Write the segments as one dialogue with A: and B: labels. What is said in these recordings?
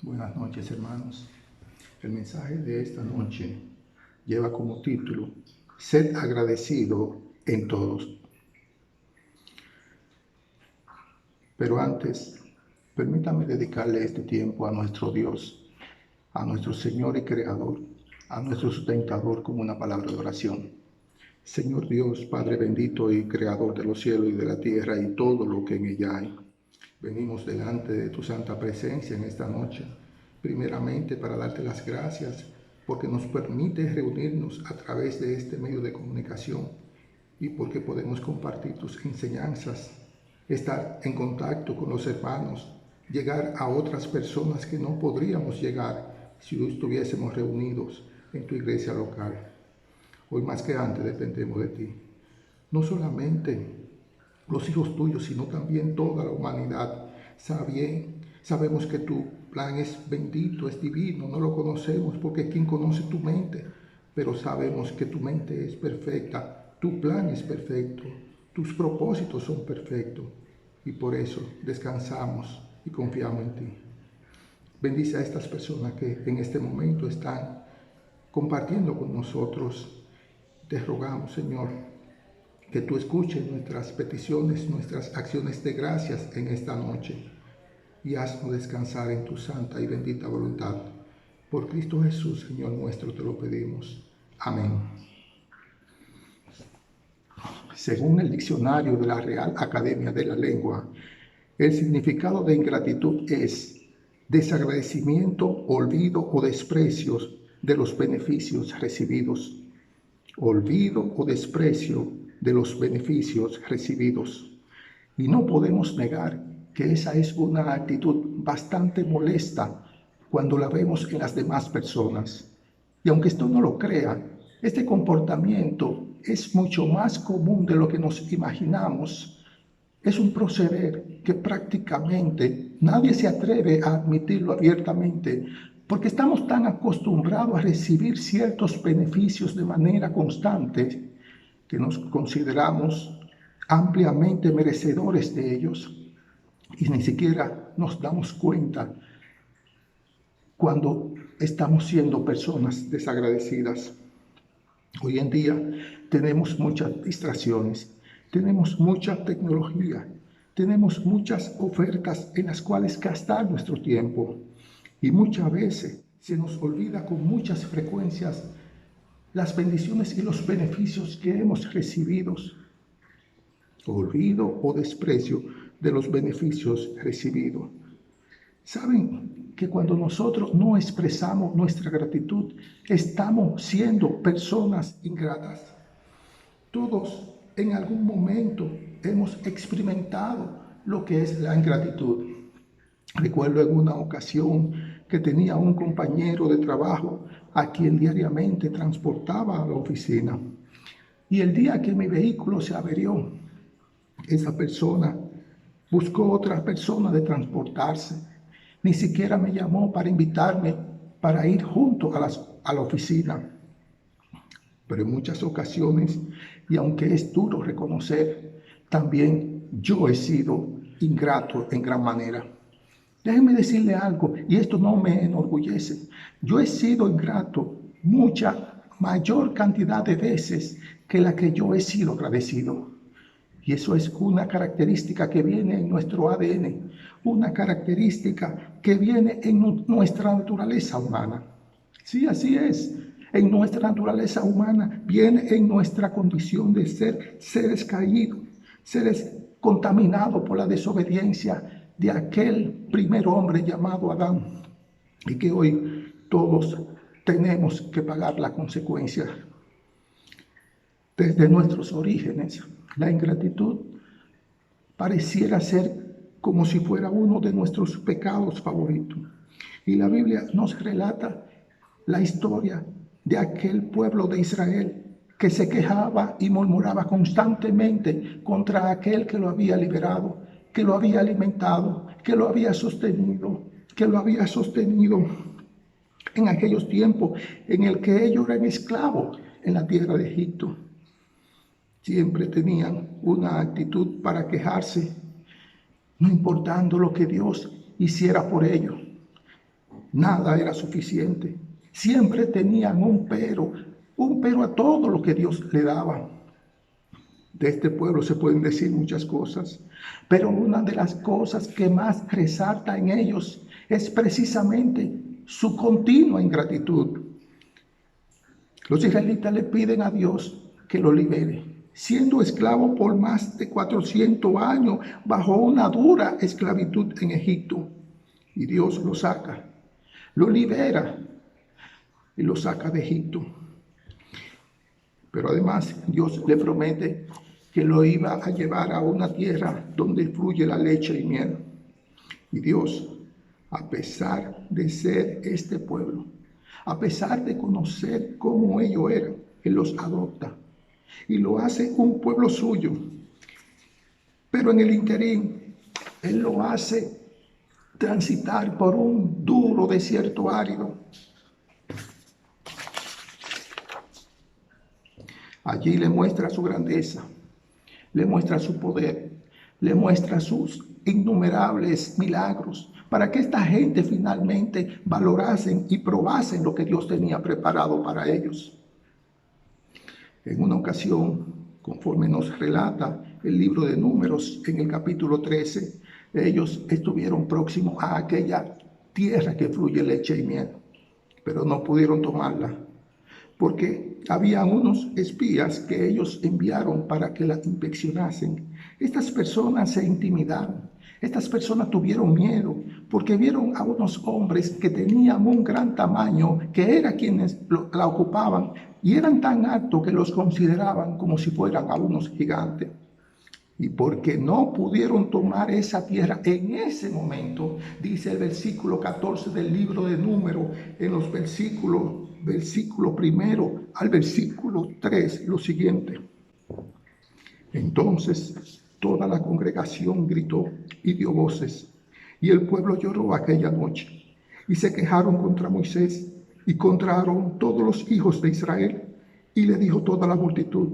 A: Buenas noches, hermanos. El mensaje de esta noche lleva como título: Sed agradecido en todos. Pero antes, permítame dedicarle este tiempo a nuestro Dios, a nuestro Señor y Creador, a nuestro sustentador, con una palabra de oración. Señor Dios, Padre bendito y Creador de los cielos y de la tierra y todo lo que en ella hay, venimos delante de tu santa presencia en esta noche, primeramente para darte las gracias porque nos permite reunirnos a través de este medio de comunicación y porque podemos compartir tus enseñanzas, estar en contacto con los hermanos, llegar a otras personas que no podríamos llegar si estuviésemos reunidos en tu iglesia local. Hoy más que antes dependemos de ti. No solamente los hijos tuyos, sino también toda la humanidad. Sabemos que tu plan es bendito, es divino, no lo conocemos porque ¿quién conoce tu mente? Pero sabemos que tu mente es perfecta, tu plan es perfecto, tus propósitos son perfectos y por eso descansamos y confiamos en ti. Bendice a estas personas que en este momento están compartiendo con nosotros. Te rogamos, Señor, que tú escuches nuestras peticiones, nuestras acciones de gracias en esta noche y haznos descansar en tu santa y bendita voluntad. Por Cristo Jesús, Señor nuestro, te lo pedimos. Amén. Según el diccionario de la Real Academia de la Lengua, el significado de ingratitud es desagradecimiento, olvido o desprecio de los beneficios recibidos. Olvido o desprecio de los beneficios recibidos. Y no podemos negar que esa es una actitud bastante molesta cuando la vemos en las demás personas. Y aunque esto no lo crea, este comportamiento es mucho más común de lo que nos imaginamos. Es un proceder que prácticamente nadie se atreve a admitirlo abiertamente porque estamos tan acostumbrados a recibir ciertos beneficios de manera constante que nos consideramos ampliamente merecedores de ellos y ni siquiera nos damos cuenta cuando estamos siendo personas desagradecidas. Hoy en día tenemos muchas distracciones, tenemos mucha tecnología, tenemos muchas ofertas en las cuales gastar nuestro tiempo y muchas veces se nos olvida con muchas frecuencias las bendiciones y los beneficios que hemos recibido. Olvido o desprecio de los beneficios recibidos. ¿Saben que cuando nosotros no expresamos nuestra gratitud, estamos siendo personas ingratas? Todos en algún momento hemos experimentado lo que es la ingratitud. Recuerdo en una ocasión que tenía un compañero de trabajo a quien diariamente transportaba a la oficina. Y el día que mi vehículo se averió, esa persona buscó otra persona de transportarse. Ni siquiera me llamó para invitarme para ir junto a la oficina. Pero en muchas ocasiones, y aunque es duro reconocer, también yo he sido ingrato en gran manera. Déjenme decirle algo, y esto no me enorgullece. Yo he sido ingrato mucha mayor cantidad de veces que la que yo he sido agradecido. Y eso es una característica que viene en nuestro ADN, una característica que viene en nuestra naturaleza humana. Sí, así es. En nuestra naturaleza humana viene en nuestra condición de ser seres caídos, seres contaminados por la desobediencia de aquel primer hombre llamado Adán, y que hoy todos tenemos que pagar la consecuencia. Desde nuestros orígenes, la ingratitud pareciera ser como si fuera uno de nuestros pecados favoritos. Y la Biblia nos relata la historia de aquel pueblo de Israel que se quejaba y murmuraba constantemente contra aquel que lo había liberado, que lo había alimentado, que lo había sostenido, en aquellos tiempos en el que ellos eran esclavos en la tierra de Egipto. Siempre tenían una actitud para quejarse, no importando lo que Dios hiciera por ellos. Nada era suficiente. Siempre tenían un pero a todo lo que Dios le daba. De este pueblo se pueden decir muchas cosas, pero una de las cosas que más resalta en ellos es precisamente su continua ingratitud. Los israelitas le piden a Dios que lo libere, siendo esclavo por más de 400 años bajo una dura esclavitud en Egipto. Y Dios lo saca, lo libera y lo saca de Egipto. Pero además Dios le promete que lo iba a llevar a una tierra donde fluye la leche y miel. Y Dios, a pesar de ser este pueblo, a pesar de conocer cómo ellos eran, Él los adopta y lo hace un pueblo suyo. Pero en el interín, Él lo hace transitar por un duro desierto árido. Allí le muestra su grandeza, le muestra su poder, le muestra sus innumerables milagros, para que esta gente finalmente valorasen y probasen lo que Dios tenía preparado para ellos. En una ocasión, conforme nos relata el libro de Números en el capítulo 13, ellos estuvieron próximos a aquella tierra que fluye leche y miel, pero no pudieron tomarla, porque había unos espías que ellos enviaron para que la inspeccionasen. Estas personas se intimidaron, estas personas tuvieron miedo, porque vieron a unos hombres que tenían un gran tamaño, que eran quienes la ocupaban, y eran tan altos que los consideraban como si fueran a unos gigantes. Y porque no pudieron tomar esa tierra en ese momento, dice el versículo 14 del libro de Números, en los versículo primero al versículo 3, lo siguiente. Entonces toda la congregación gritó y dio voces, y el pueblo lloró aquella noche, y se quejaron contra Moisés y contra Aarón todos los hijos de Israel, y le dijo toda la multitud: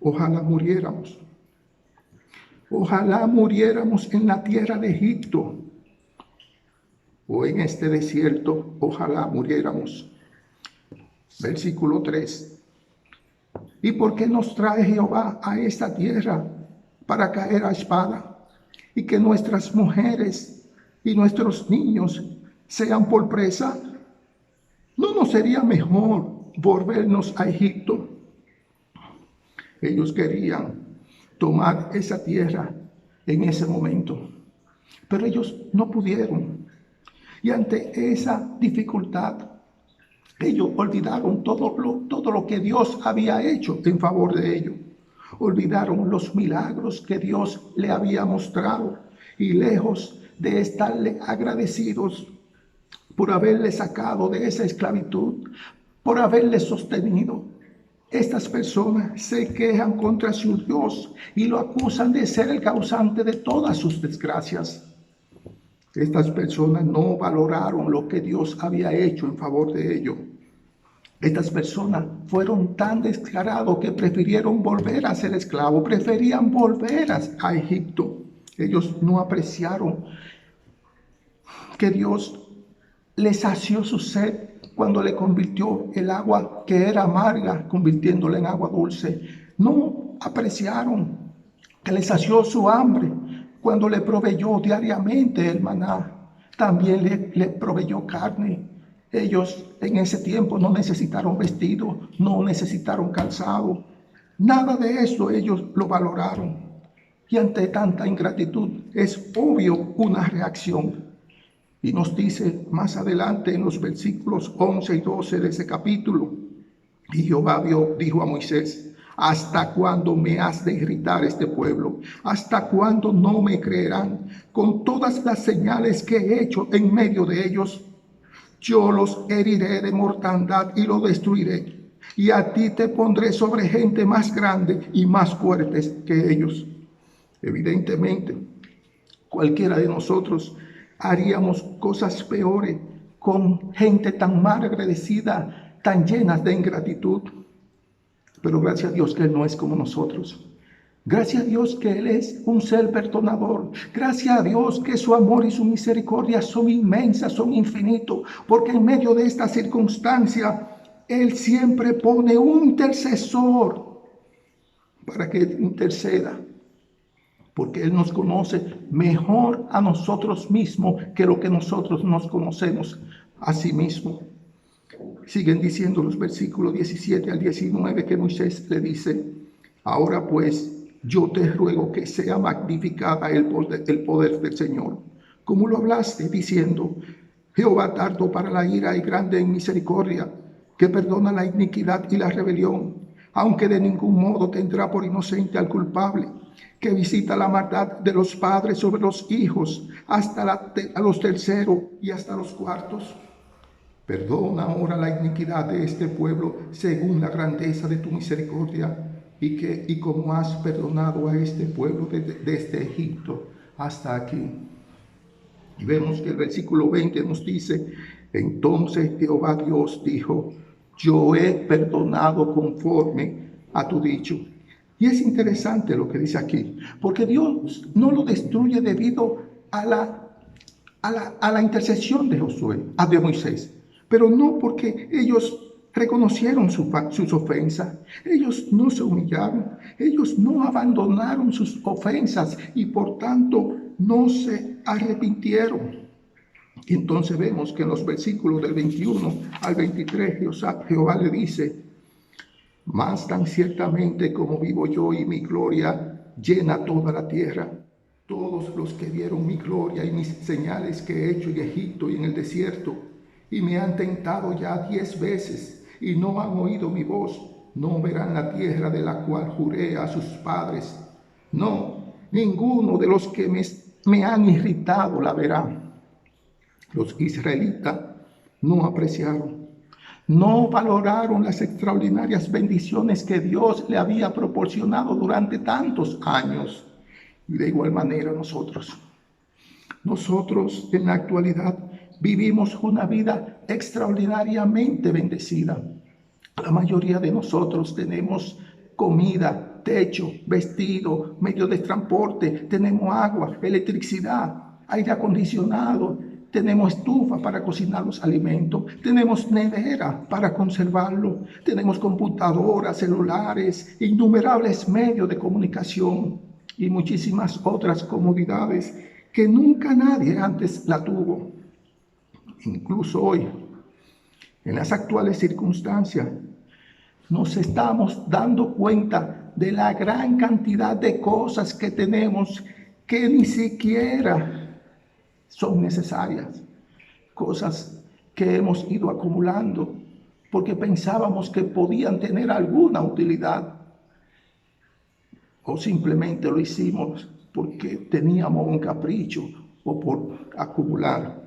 A: ojalá muriéramos. Ojalá muriéramos en la tierra de Egipto o en este desierto, ojalá muriéramos. Versículo 3. ¿Y por qué nos trae Jehová a esta tierra para caer a espada y que nuestras mujeres y nuestros niños sean por presa? ¿No nos sería mejor volvernos a Egipto? Ellos querían tomar esa tierra en ese momento, pero ellos no pudieron. Y ante esa dificultad, ellos olvidaron todo lo que Dios había hecho en favor de ellos. Olvidaron los milagros que Dios le había mostrado, y lejos de estarle agradecidos por haberle sacado de esa esclavitud, por haberle sostenido, estas personas se quejan contra su Dios y lo acusan de ser el causante de todas sus desgracias. Estas personas no valoraron lo que Dios había hecho en favor de ellos. Estas personas fueron tan descarados que prefirieron volver a ser esclavos, preferían volver a Egipto. Ellos no apreciaron que Dios les sació su sed cuando le convirtió el agua que era amarga, convirtiéndola en agua dulce. No apreciaron que le sació su hambre cuando le proveyó diariamente el maná. También le proveyó carne. Ellos en ese tiempo no necesitaron vestido, no necesitaron calzado. Nada de eso ellos lo valoraron. Y ante tanta ingratitud es obvio una reacción. Y nos dice más adelante en los versículos 11 y 12 de ese capítulo: y Jehová dijo a Moisés: ¿hasta cuándo me has de irritar este pueblo? ¿Hasta cuándo no me creerán con todas las señales que he hecho en medio de ellos? Yo los heriré de mortandad y los destruiré, y a ti te pondré sobre gente más grande y más fuertes que ellos. Evidentemente, cualquiera de nosotros haríamos cosas peores con gente tan mal agradecida, tan llenas de ingratitud. Pero gracias a Dios que Él no es como nosotros. Gracias a Dios que Él es un ser perdonador. Gracias a Dios que su amor y su misericordia son inmensas, son infinitos. Porque en medio de esta circunstancia, Él siempre pone un intercesor para que interceda. Porque Él nos conoce mejor a nosotros mismos que lo que nosotros nos conocemos a sí mismos. Siguen diciendo los versículos 17 al 19 que Moisés le dice: ahora pues, yo te ruego que sea magnificada el poder del Señor, como lo hablaste, diciendo: Jehová tardo para la ira y grande en misericordia, que perdona la iniquidad y la rebelión, aunque de ningún modo tendrá por inocente al culpable, que visita la maldad de los padres sobre los hijos, hasta a los terceros y hasta los cuartos. Perdona ahora la iniquidad de este pueblo según la grandeza de tu misericordia, y como has perdonado a este pueblo desde Egipto hasta aquí. Y vemos que el versículo 20 nos dice: entonces Jehová Dios dijo: yo he perdonado conforme a tu dicho. Y es interesante lo que dice aquí, porque Dios no lo destruye debido a la intercesión de Josué, de Moisés, pero no porque ellos reconocieron sus ofensas. Ellos no se humillaron, ellos no abandonaron sus ofensas y por tanto no se arrepintieron. Y entonces vemos que en los versículos del 21 al 23 Jehová le dice: mas tan ciertamente como vivo yo y mi gloria llena toda la tierra, todos los que vieron mi gloria y mis señales que he hecho en Egipto y en el desierto, y me han tentado ya 10 veces, y no han oído mi voz, no verán la tierra de la cual juré a sus padres. No, ninguno de los que me han irritado la verá. Los israelitas no apreciaron, no valoraron las extraordinarias bendiciones que Dios le había proporcionado durante tantos años. Y de igual manera nosotros en la actualidad vivimos una vida extraordinariamente bendecida. La mayoría de nosotros tenemos comida, techo, vestido, medio de transporte, tenemos agua, electricidad, aire acondicionado, tenemos estufa para cocinar los alimentos, tenemos nevera para conservarlo, tenemos computadoras, celulares, innumerables medios de comunicación y muchísimas otras comodidades que nunca nadie antes la tuvo. Incluso hoy, en las actuales circunstancias, nos estamos dando cuenta de la gran cantidad de cosas que tenemos que ni siquiera son necesarias. Cosas que hemos ido acumulando porque pensábamos que podían tener alguna utilidad, o simplemente lo hicimos porque teníamos un capricho o por acumular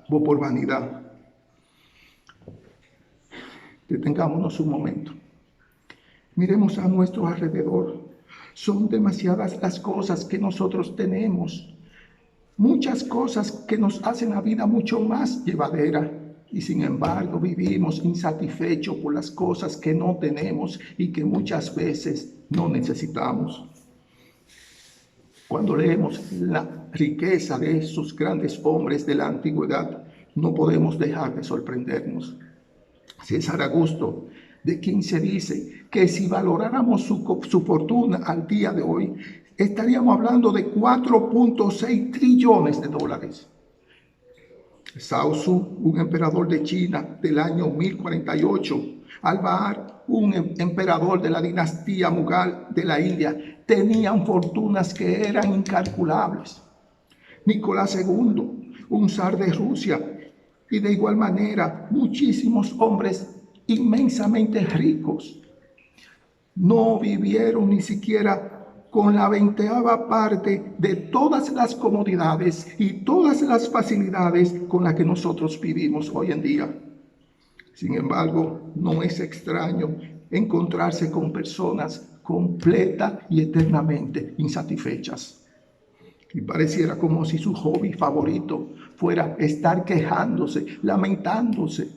A: o por vanidad. Detengámonos un momento. Miremos a nuestro alrededor. Son demasiadas las cosas que nosotros tenemos. Muchas cosas que nos hacen la vida mucho más llevadera. Y sin embargo vivimos insatisfechos por las cosas que no tenemos y que muchas veces no necesitamos. Cuando leemos la riqueza de esos grandes hombres de la antigüedad, no podemos dejar de sorprendernos. César Augusto de Quince dice que si valoráramos su fortuna al día de hoy, estaríamos hablando de 4.6 trillones de dólares. Cao Su, un emperador de China del año 1048, Al-Bahar, un emperador de la dinastía Mughal de la India, tenían fortunas que eran incalculables. Nicolás II, un zar de Rusia, y de igual manera muchísimos hombres inmensamente ricos no vivieron ni siquiera con la 20ª parte de todas las comodidades y todas las facilidades con las que nosotros vivimos hoy en día. Sin embargo, no es extraño encontrarse con personas completa y eternamente insatisfechas. Y pareciera como si su hobby favorito fuera estar quejándose, lamentándose,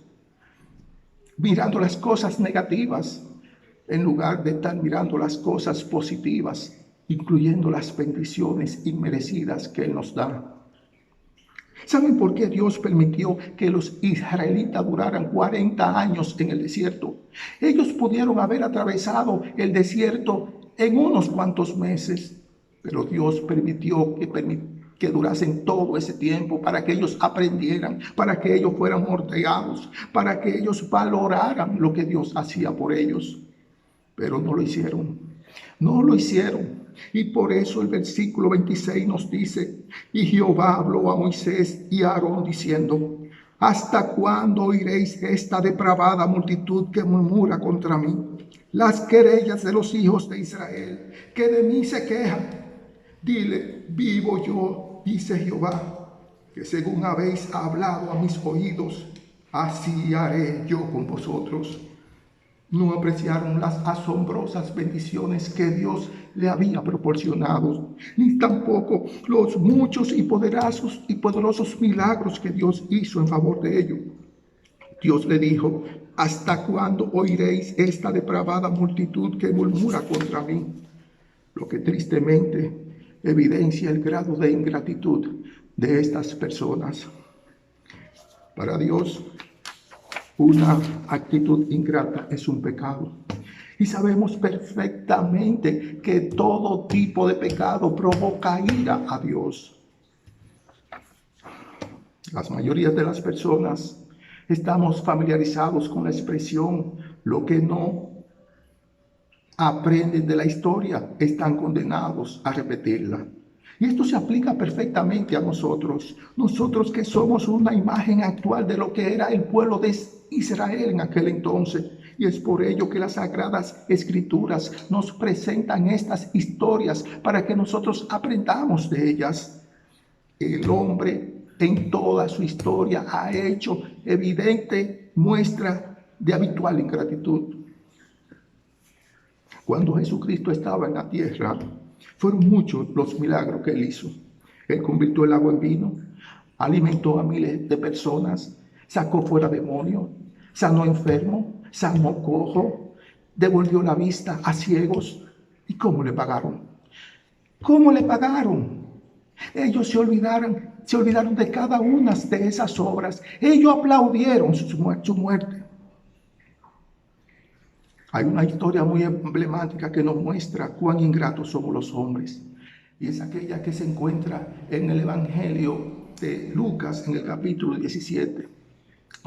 A: mirando las cosas negativas, en lugar de estar mirando las cosas positivas, incluyendo las bendiciones inmerecidas que Él nos da. ¿Saben por qué Dios permitió que los israelitas duraran 40 años en el desierto? Ellos pudieron haber atravesado el desierto en unos cuantos meses, pero Dios permitió que durasen todo ese tiempo para que ellos aprendieran, para que ellos fueran moldeados, para que ellos valoraran lo que Dios hacía por ellos. Pero no lo hicieron. No lo hicieron. Y por eso el versículo 26 nos dice: y Jehová habló a Moisés y a Aarón diciendo: ¿hasta cuándo oiréis esta depravada multitud que murmura contra mí? Las querellas de los hijos de Israel, que de mí se quejan. Dile: vivo yo, dice Jehová, que según habéis hablado a mis oídos, así haré yo con vosotros. No apreciaron las asombrosas bendiciones que Dios le había proporcionado, ni tampoco los muchos y poderosos milagros que Dios hizo en favor de ellos. Dios le dijo: ¿hasta cuándo oiréis esta depravada multitud que murmura contra mí? Lo que tristemente evidencia el grado de ingratitud de estas personas. Para Dios, una actitud ingrata es un pecado. Y sabemos perfectamente que todo tipo de pecado provoca ira a Dios. Las mayorías de las personas estamos familiarizados con la expresión: lo que no aprenden de la historia están condenados a repetirla. Y esto se aplica perfectamente a nosotros que somos una imagen actual de lo que era el pueblo de Israel en aquel entonces. Y es por ello que las Sagradas Escrituras nos presentan estas historias para que nosotros aprendamos de ellas. El hombre en toda su historia ha hecho evidente muestra de habitual ingratitud. Cuando Jesucristo estaba en la tierra, fueron muchos los milagros que Él hizo. Él convirtió el agua en vino, alimentó a miles de personas, sacó fuera demonios, sanó enfermos, sanó cojo, devolvió la vista a ciegos. ¿Y cómo le pagaron? ¿Cómo le pagaron? Ellos se olvidaron de cada una de esas obras. Ellos aplaudieron su muerte. Hay una historia muy emblemática que nos muestra cuán ingratos somos los hombres. Y es aquella que se encuentra en el Evangelio de Lucas, en el capítulo 17.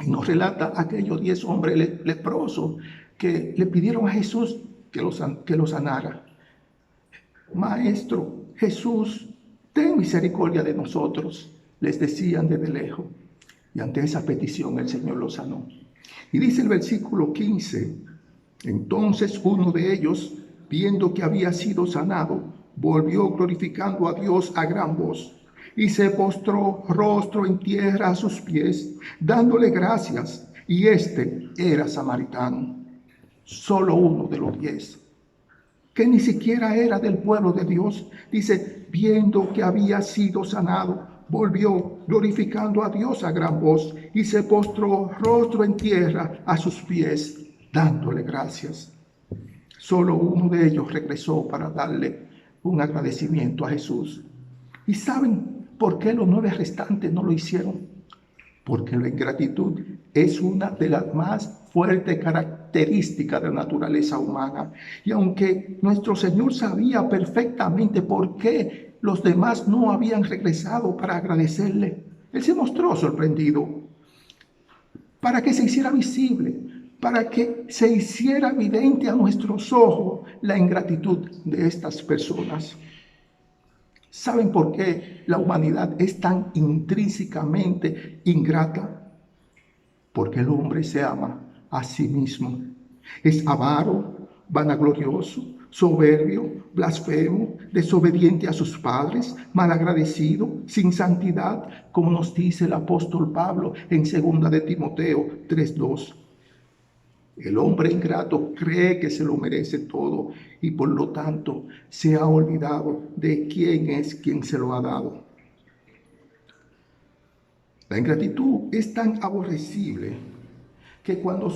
A: Y nos relata aquellos 10 hombres leprosos que le pidieron a Jesús que los sanara. Maestro, Jesús, ten misericordia de nosotros, les decían desde lejos. Y ante esa petición el Señor los sanó. Y dice el versículo 15: entonces uno de ellos, viendo que había sido sanado, volvió glorificando a Dios a gran voz, y se postró rostro en tierra a sus pies, dándole gracias. Y este era samaritano, solo uno de los 10, que ni siquiera era del pueblo de Dios. Dice: viendo que había sido sanado, volvió glorificando a Dios a gran voz, y se postró rostro en tierra a sus pies, dándole gracias. Solo uno de ellos regresó para darle un agradecimiento a Jesús. ¿Y saben por qué los 9 restantes no lo hicieron? Porque la ingratitud es una de las más fuertes características de la naturaleza humana. Y aunque nuestro Señor sabía perfectamente por qué los demás no habían regresado para agradecerle, Él se mostró sorprendido para que se hiciera visible, para que se hiciera evidente a nuestros ojos la ingratitud de estas personas. ¿Saben por qué la humanidad es tan intrínsecamente ingrata? Porque el hombre se ama a sí mismo. Es avaro, vanaglorioso, soberbio, blasfemo, desobediente a sus padres, malagradecido, sin santidad, como nos dice el apóstol Pablo en 2 de Timoteo 3:2. El hombre ingrato cree que se lo merece todo y por lo tanto se ha olvidado de quién es quien se lo ha dado. La ingratitud es tan aborrecible que cuando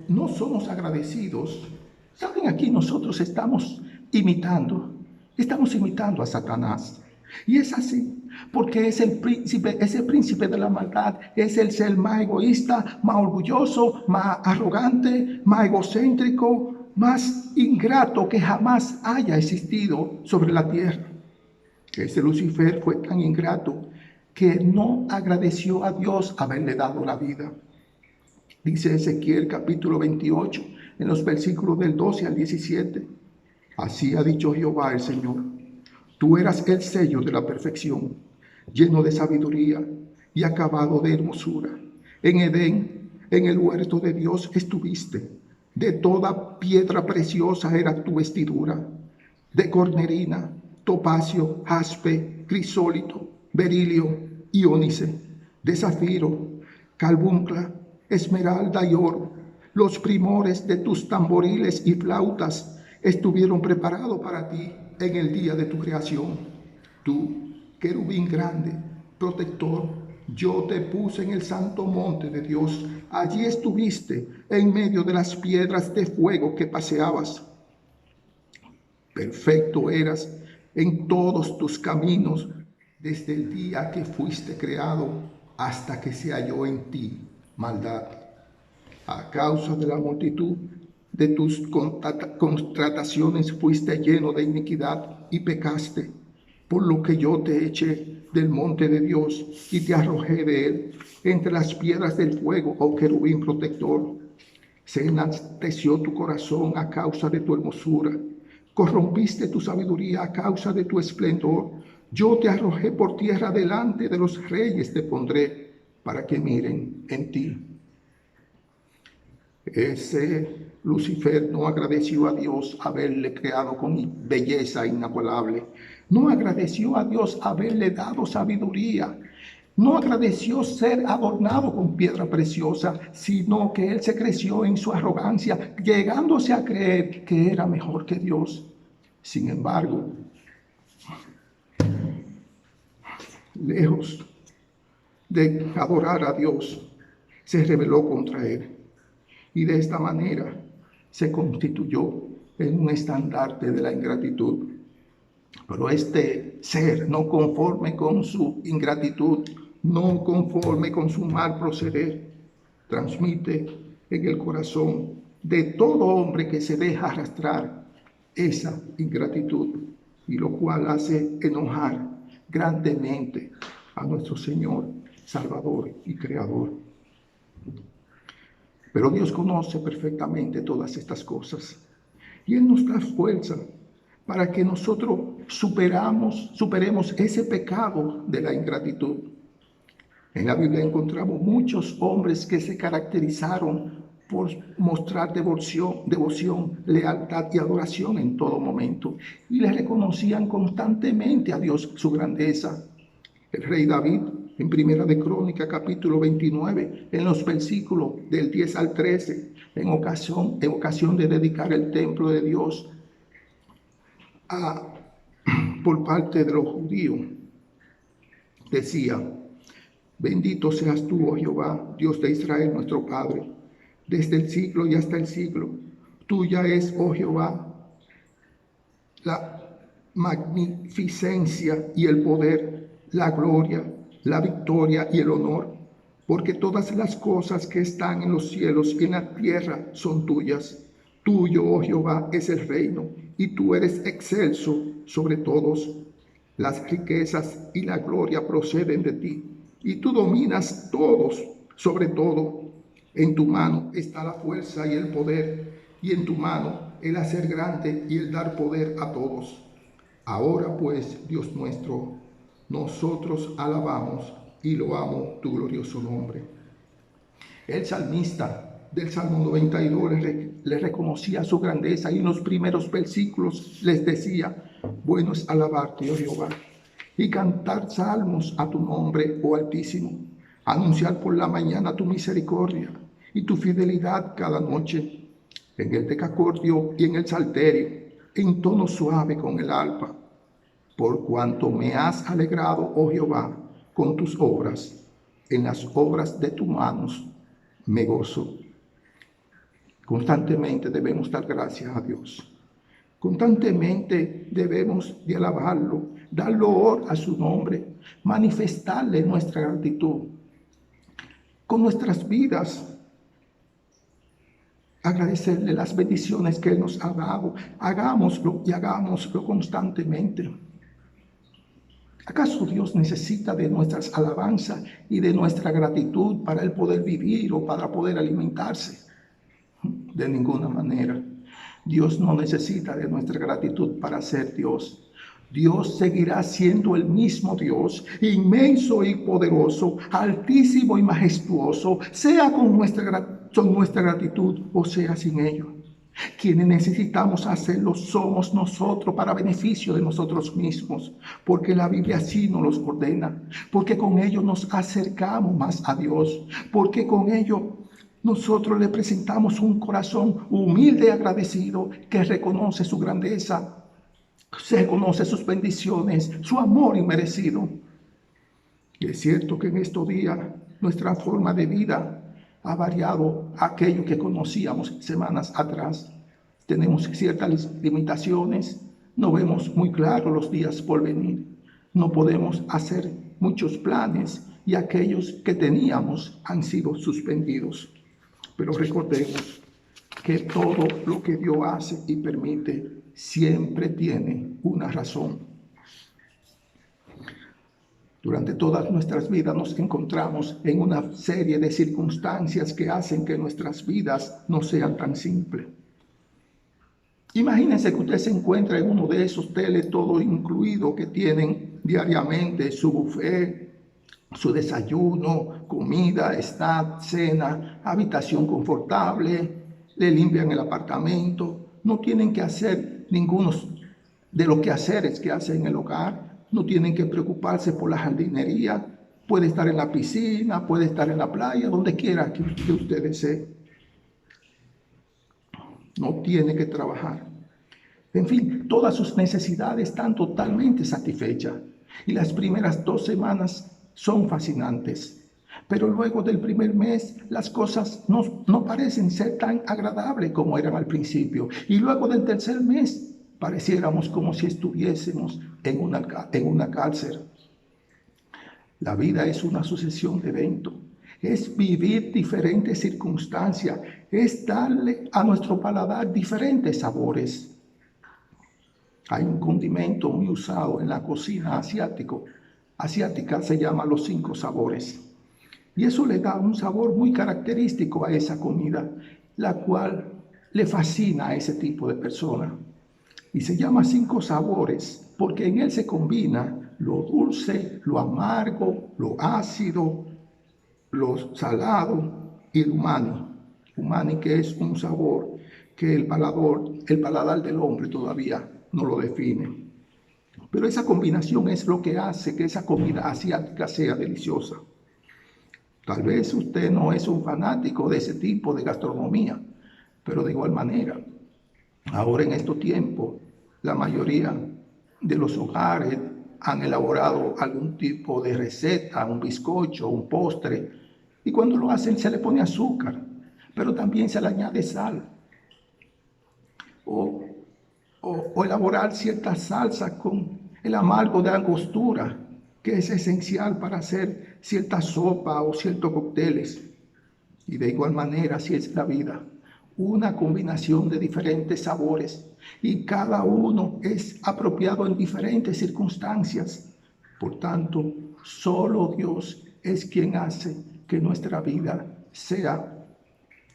A: no somos agradecidos, saben, aquí nosotros estamos imitando a Satanás. Y es así, porque es el príncipe de la maldad, es el ser más egoísta, más orgulloso, más arrogante, más egocéntrico, más ingrato que jamás haya existido sobre la tierra. Ese Lucifer fue tan ingrato que no agradeció a Dios haberle dado la vida. Dice Ezequiel capítulo 28, en los versículos del 12 al 17. Así ha dicho Jehová el Señor: tú eras el sello de la perfección, lleno de sabiduría y acabado de hermosura. En Edén, en el huerto de Dios estuviste. De toda piedra preciosa era tu vestidura, de cornerina, topacio, jaspe, crisólito, berilio y ónice, de zafiro, carbuncla, esmeralda y oro. Los primores de tus tamboriles y flautas estuvieron preparados para ti en el día de tu creación. Tú, querubín grande, protector, yo te puse en el santo monte de Dios. Allí estuviste en medio de las piedras de fuego que paseabas. Perfecto eras en todos tus caminos desde el día que fuiste creado hasta que se halló en ti maldad. A causa de la multitud de tus contrataciones fuiste lleno de iniquidad y pecaste, por lo que yo te eché del monte de Dios y te arrojé de él entre las piedras del fuego, oh querubín protector. Se enalteció tu corazón a causa de tu hermosura, corrompiste tu sabiduría a causa de tu esplendor. Yo te arrojé por tierra, delante de los reyes te pondré, para que miren en ti. Ese Lucifer no agradeció a Dios haberle creado con belleza inigualable. No agradeció a Dios haberle dado sabiduría. No agradeció ser adornado con piedra preciosa, sino que él se creció en su arrogancia, llegándose a creer que era mejor que Dios. Sin embargo, lejos de adorar a Dios, se rebeló contra él. Y de esta manera se constituyó en un estandarte de la ingratitud. Pero este ser, no conforme con su ingratitud, no conforme con su mal proceder, transmite en el corazón de todo hombre que se deja arrastrar esa ingratitud, y lo cual hace enojar grandemente a nuestro Señor, Salvador y Creador. Pero Dios conoce perfectamente todas estas cosas y Él nos da fuerza para que nosotros superemos ese pecado de la ingratitud. En la Biblia encontramos muchos hombres que se caracterizaron por mostrar devoción, lealtad y adoración en todo momento, y le reconocían constantemente a Dios su grandeza. El rey David, en Primera de Crónica, capítulo 29, en los versículos del 10 al 13, en ocasión de dedicar el templo de Dios por parte de los judíos, decía: bendito seas tú, oh Jehová, Dios de Israel, nuestro Padre, desde el siglo y hasta el siglo. Tuya es, oh Jehová, la magnificencia y el poder, la gloria, la victoria y el honor, porque todas las cosas que están en los cielos y en la tierra son tuyas. Tuyo, oh Jehová, es el reino, y tú eres excelso sobre todos. Las riquezas y la gloria proceden de ti, y tú dominas todos sobre todo. En tu mano está la fuerza y el poder, y en tu mano el hacer grande y el dar poder a todos. Ahora pues, Dios nuestro, nosotros alabamos y loamos tu glorioso nombre. El salmista del Salmo 92 le reconocía su grandeza, y en los primeros versículos les decía: bueno es alabarte, oh Jehová, y cantar salmos a tu nombre, oh Altísimo, anunciar por la mañana tu misericordia y tu fidelidad cada noche, en el decacordio y en el salterio, en tono suave con el arpa, por cuanto me has alegrado, oh Jehová, con tus obras, en las obras de tus manos me gozo. Constantemente debemos dar gracias a Dios. Constantemente debemos de alabarlo, dar loor a su nombre, manifestarle nuestra gratitud. Con nuestras vidas, agradecerle las bendiciones que Él nos ha dado. Hagámoslo y hagámoslo constantemente. ¿Acaso Dios necesita de nuestras alabanzas y de nuestra gratitud para Él poder vivir o para poder alimentarse? De ninguna manera. Dios no necesita de nuestra gratitud para ser Dios. Dios seguirá siendo el mismo Dios, inmenso y poderoso, altísimo y majestuoso, sea con nuestra gratitud o sea sin ello. Quienes necesitamos hacerlo somos nosotros para beneficio de nosotros mismos, porque la Biblia así nos los ordena, porque con ello nos acercamos más a Dios, porque con ello nosotros le presentamos un corazón humilde y agradecido que reconoce su grandeza, se reconoce sus bendiciones, su amor inmerecido. Y es cierto que en estos días nuestra forma de vida ha variado a aquello que conocíamos semanas atrás. Tenemos ciertas limitaciones, no vemos muy claro los días por venir, no podemos hacer muchos planes y aquellos que teníamos han sido suspendidos. Pero recordemos que todo lo que Dios hace y permite siempre tiene una razón. Durante todas nuestras vidas nos encontramos en una serie de circunstancias que hacen que nuestras vidas no sean tan simples. Imagínense que usted se encuentra en uno de esos hoteles todo incluido que tienen diariamente su buffet, su desayuno, comida, snack, cena, habitación confortable, le limpian el apartamento, no tienen que hacer ninguno de los quehaceres que hacen en el hogar, no tienen que preocuparse por la jardinería, puede estar en la piscina, puede estar en la playa, donde quiera que usted desee. No tiene que trabajar. En fin, todas sus necesidades están totalmente satisfechas. Y las primeras 2 semanas son fascinantes. Pero luego del primer mes, las cosas no parecen ser tan agradables como eran al principio. Y luego del tercer mes, pareciéramos como si estuviésemos en una cárcel. La vida es una sucesión de eventos. Es vivir diferentes circunstancias. Es darle a nuestro paladar diferentes sabores. Hay un condimento muy usado en la cocina asiática, se llama los 5 sabores. Y eso le da un sabor muy característico a esa comida, la cual le fascina a ese tipo de persona. Y se llama 5 sabores porque en él se combina lo dulce, lo amargo, lo ácido, lo salado y el umami. Umami, que es un sabor que el paladar del hombre todavía no lo define. Pero esa combinación es lo que hace que esa comida asiática sea deliciosa. Tal vez usted no es un fanático de ese tipo de gastronomía, pero de igual manera, ahora en estos tiempos, la mayoría de los hogares han elaborado algún tipo de receta, un bizcocho, un postre, y cuando lo hacen se le pone azúcar, pero también se le añade sal. O elaborar ciertas salsas con el amargo de angostura, que es esencial para hacer cierta sopa o ciertos cócteles. Y de igual manera, así es la vida, una combinación de diferentes sabores, y cada uno es apropiado en diferentes circunstancias. Por tanto, solo Dios es quien hace que nuestra vida sea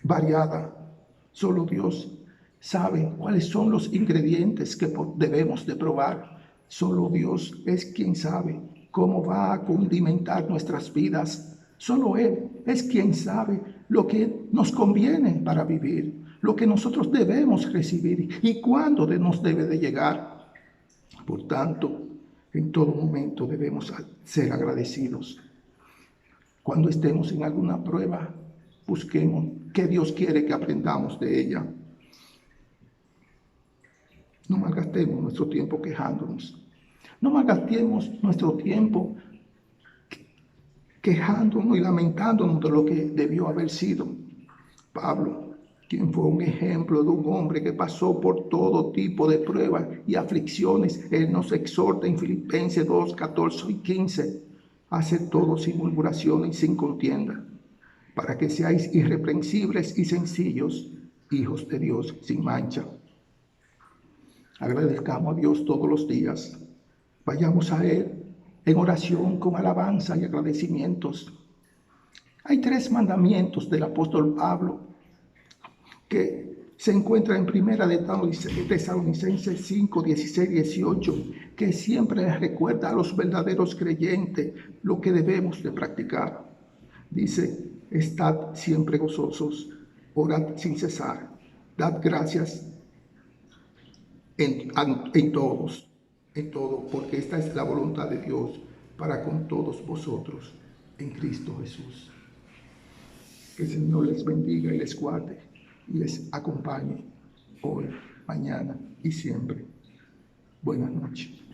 A: variada. Solo Dios sabe cuáles son los ingredientes que debemos de probar. Solo Dios es quien sabe cómo va a condimentar nuestras vidas. Solo Él es quien sabe lo que nos conviene para vivir, lo que nosotros debemos recibir y cuándo nos debe de llegar. Por tanto, en todo momento debemos ser agradecidos. Cuando estemos en alguna prueba, busquemos qué Dios quiere que aprendamos de ella. No malgastemos nuestro tiempo quejándonos. No malgastemos nuestro tiempo quejándonos y lamentándonos de lo que debió haber sido. Pablo quien fue un ejemplo de un hombre que pasó por todo tipo de pruebas y aflicciones. Él nos exhorta en Filipenses 2, 14 y 15, hacer todo sin murmuración y sin contienda, para que seáis irreprensibles y sencillos, hijos de Dios sin mancha. Agradezcamos a Dios todos los días. Vayamos a Él en oración con alabanza y agradecimientos. Hay 3 mandamientos del apóstol Pablo que se encuentran en Primera de Tesalonicenses 5, 16, 18, que siempre recuerda a los verdaderos creyentes lo que debemos de practicar. Dice: estad siempre gozosos, orad sin cesar, dad gracias en todo, porque esta es la voluntad de Dios para con todos vosotros en Cristo Jesús. Que el Señor les bendiga y les guarde y les acompañe hoy, mañana y siempre. Buenas noches.